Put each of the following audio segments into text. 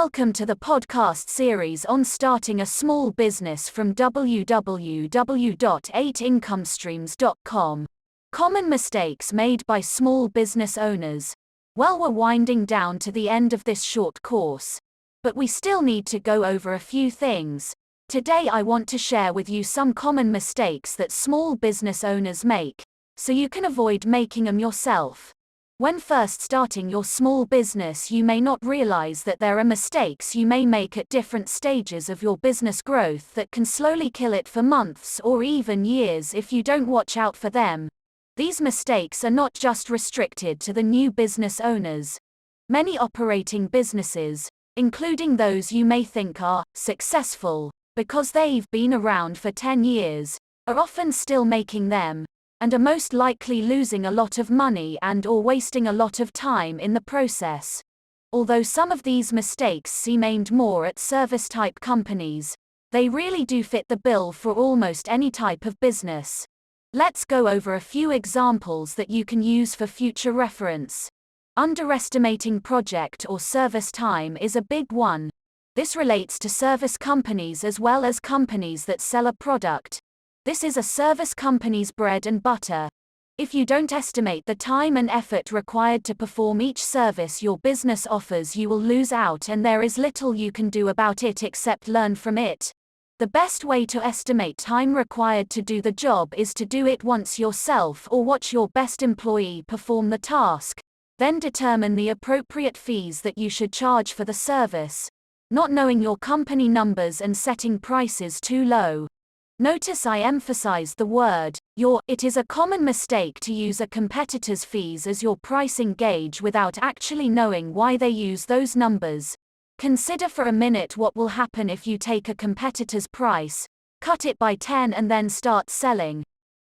Welcome to the podcast series on starting a small business from www.8incomestreams.com. Common mistakes made by small business owners. Well, we're winding down to the end of this short course, but we still need to go over a few things. Today I want to share with you some common mistakes that small business owners make, so you can avoid making them yourself. When first starting your small business, you may not realize that there are mistakes you may make at different stages of your business growth that can slowly kill it for months or even years if you don't watch out for them. These mistakes are not just restricted to the new business owners. Many operating businesses, including those you may think are successful because they've been around for 10 years, are often still making them, and are most likely losing a lot of money and/or wasting a lot of time in the process. Although some of these mistakes seem aimed more at service-type companies, they really do fit the bill for almost any type of business. Let's go over a few examples that you can use for future reference. Underestimating project or service time is a big one. This relates to service companies as well as companies that sell a product. This is a service company's bread and butter. If you don't estimate the time and effort required to perform each service your business offers, you will lose out and there is little you can do about it except learn from it. The best way to estimate time required to do the job is to do it once yourself or watch your best employee perform the task, then determine the appropriate fees that you should charge for the service. Not knowing your company numbers and setting prices too low. Notice I emphasize the word your. It is a common mistake to use a competitor's fees as your pricing gauge without actually knowing why they use those numbers. Consider for a minute what will happen if you take a competitor's price, cut it by 10 and then start selling.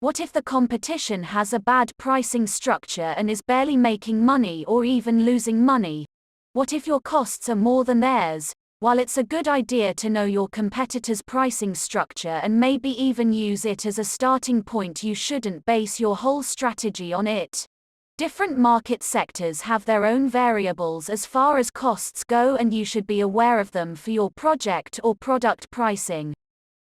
What if the competition has a bad pricing structure and is barely making money or even losing money? What if your costs are more than theirs? While it's a good idea to know your competitor's pricing structure and maybe even use it as a starting point, you shouldn't base your whole strategy on it. Different market sectors have their own variables as far as costs go, and you should be aware of them for your project or product pricing.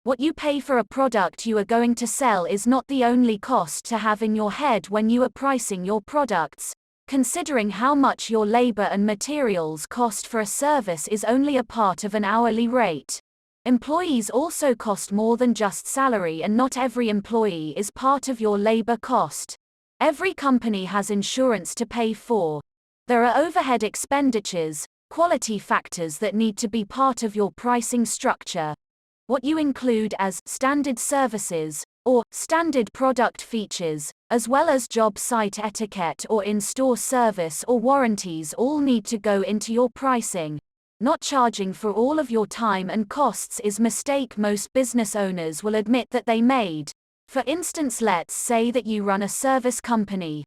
What you pay for a product you are going to sell is not the only cost to have in your head when you are pricing your products. Considering how much your labor and materials cost for a service is only a part of an hourly rate. Employees also cost more than just salary, and not every employee is part of your labor cost. Every company has insurance to pay for. There are overhead expenditures, quality factors that need to be part of your pricing structure. What you include as standard services or standard product features, as well as job site etiquette or in-store service or warranties, all need to go into your pricing. Not charging for all of your time and costs is a mistake most business owners will admit that they made. For instance, let's say that you run a service company.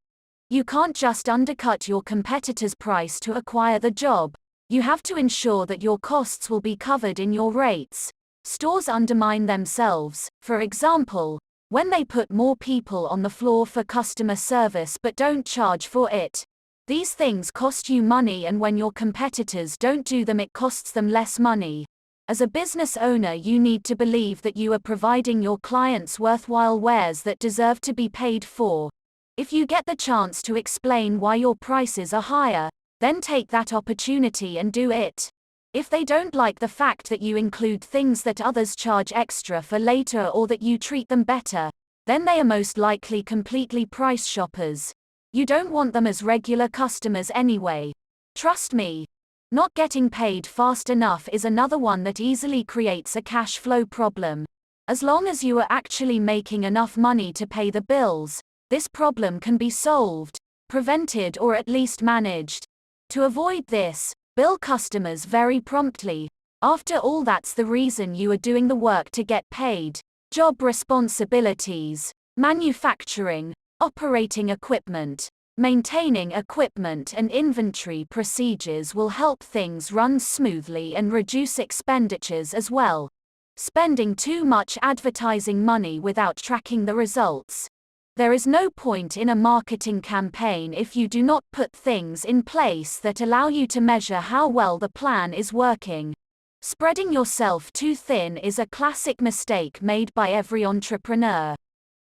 You can't just undercut your competitor's price to acquire the job. You have to ensure that your costs will be covered in your rates. Stores undermine themselves, for example, when they put more people on the floor for customer service but don't charge for it. These things cost you money, and when your competitors don't do them, it costs them less money. As a business owner, you need to believe that you are providing your clients worthwhile wares that deserve to be paid for. If you get the chance to explain why your prices are higher, then take that opportunity and do it. If they don't like the fact that you include things that others charge extra for later or that you treat them better, then they are most likely completely price shoppers. You don't want them as regular customers anyway. Trust me. Not getting paid fast enough is another one that easily creates a cash flow problem. As long as you are actually making enough money to pay the bills, this problem can be solved, prevented, or at least managed. To avoid this, bill customers very promptly. After all, that's the reason you are doing the work, to get paid. Job responsibilities, manufacturing, operating equipment, maintaining equipment, and inventory procedures will help things run smoothly and reduce expenditures as well. Spending too much advertising money without tracking the results. There is no point in a marketing campaign if you do not put things in place that allow you to measure how well the plan is working. Spreading yourself too thin is a classic mistake made by every entrepreneur.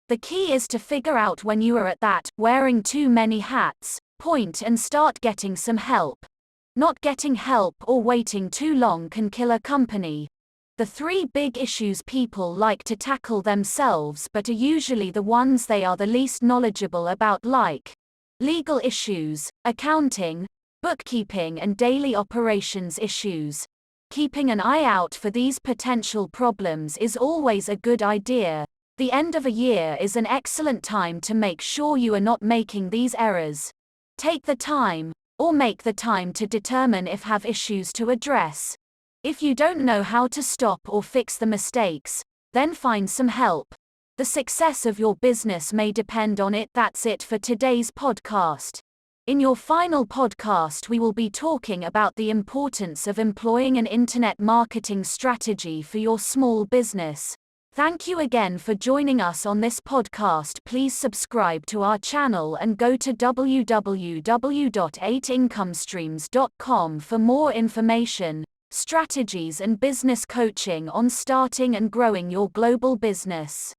The key is to figure out when you are at that wearing too many hats point and start getting some help. Not getting help or waiting too long can kill a company. The three big issues people like to tackle themselves but are usually the ones they are the least knowledgeable about, like legal issues, accounting, bookkeeping and daily operations issues. Keeping an eye out for these potential problems is always a good idea. The end of a year is an excellent time to make sure you are not making these errors. Take the time, or make the time to determine if have issues to address. If you don't know how to stop or fix the mistakes, then find some help. The success of your business may depend on it. That's it for today's podcast. In your final podcast, we will be talking about the importance of employing an internet marketing strategy for your small business. Thank you again for joining us on this podcast. Please subscribe to our channel and go to www.8incomestreams.com for more information, strategies and business coaching on starting and growing your global business.